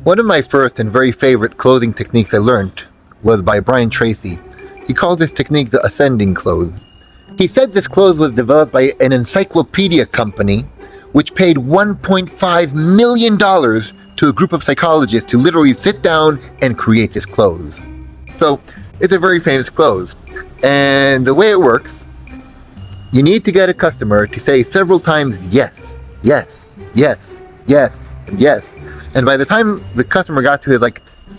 One of my first and very favorite closing techniques I learned was by Brian Tracy. He calls this technique the ascending close. He said this close was developed by an encyclopedia company which paid $1.5 million to a group of psychologists to literally sit down and create this close. So, it's a very famous close. And the way it works, you need to get a customer to say several times yes, yes, yes, yes, and yes. And by the time the customer got to his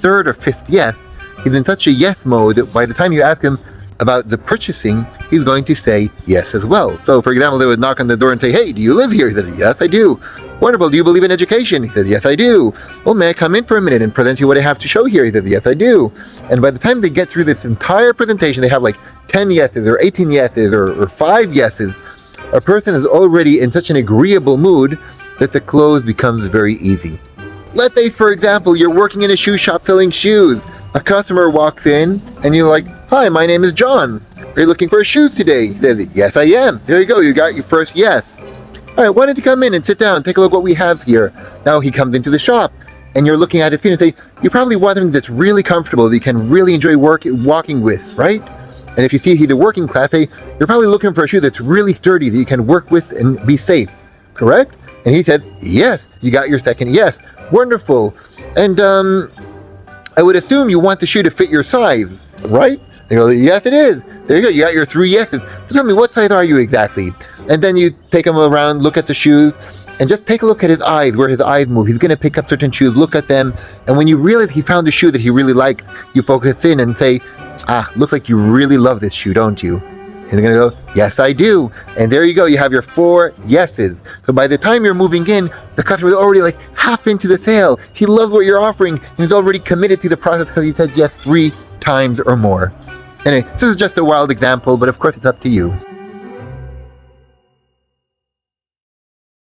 third or fifth yes, he's in such a yes mode that by the time you ask him about the purchasing, he's going to say yes as well. So, for example, they would knock on the door and say, "Hey, do you live here?" He said, "Yes, I do." "Wonderful. Do you believe in education?" He says, "Yes, I do." "Well, may I come in for a minute and present you what I have to show here?" He says, "Yes, I do." And by the time they get through this entire presentation, they have 10 yeses or 18 yeses or 5 yeses. A person is already in such an agreeable mood that the close becomes very easy. Let's say, for example, you're working in a shoe shop selling shoes. A customer walks in and you're like, "Hi, my name is John. Are you looking for shoes today?" He says, "Yes, I am." There you go. You got your first yes. "All right, why don't you come in and sit down? Take a look what we have here." Now he comes into the shop and you're looking at his feet and say, "You probably want something that's really comfortable that you can really enjoy walking with, right?" And if you see he's a working class, say, "You're probably looking for a shoe that's really sturdy that you can work with and be safe, correct?" And he says, "Yes." You got your second yes. Wonderful. And I would assume you want the shoe to fit your size, right? They go, "Yes, it is." There you go. You got your 3 yeses. So tell me, what size are you exactly? And then you take him around, look at the shoes, and just take a look at his eyes, where his eyes move. He's going to pick up certain shoes, look at them, and when you realize he found a shoe that he really likes, you focus in and say, "Looks like you really love this shoe, don't you?" And they're going to go, "Yes, I do." And there you go. You have your 4 yeses. So by the time you're moving in, the customer is already half into the sale. He loves what you're offering, and he's already committed to the process because he said yes 3 times or more. Anyway, this is just a wild example, but of course it's up to you.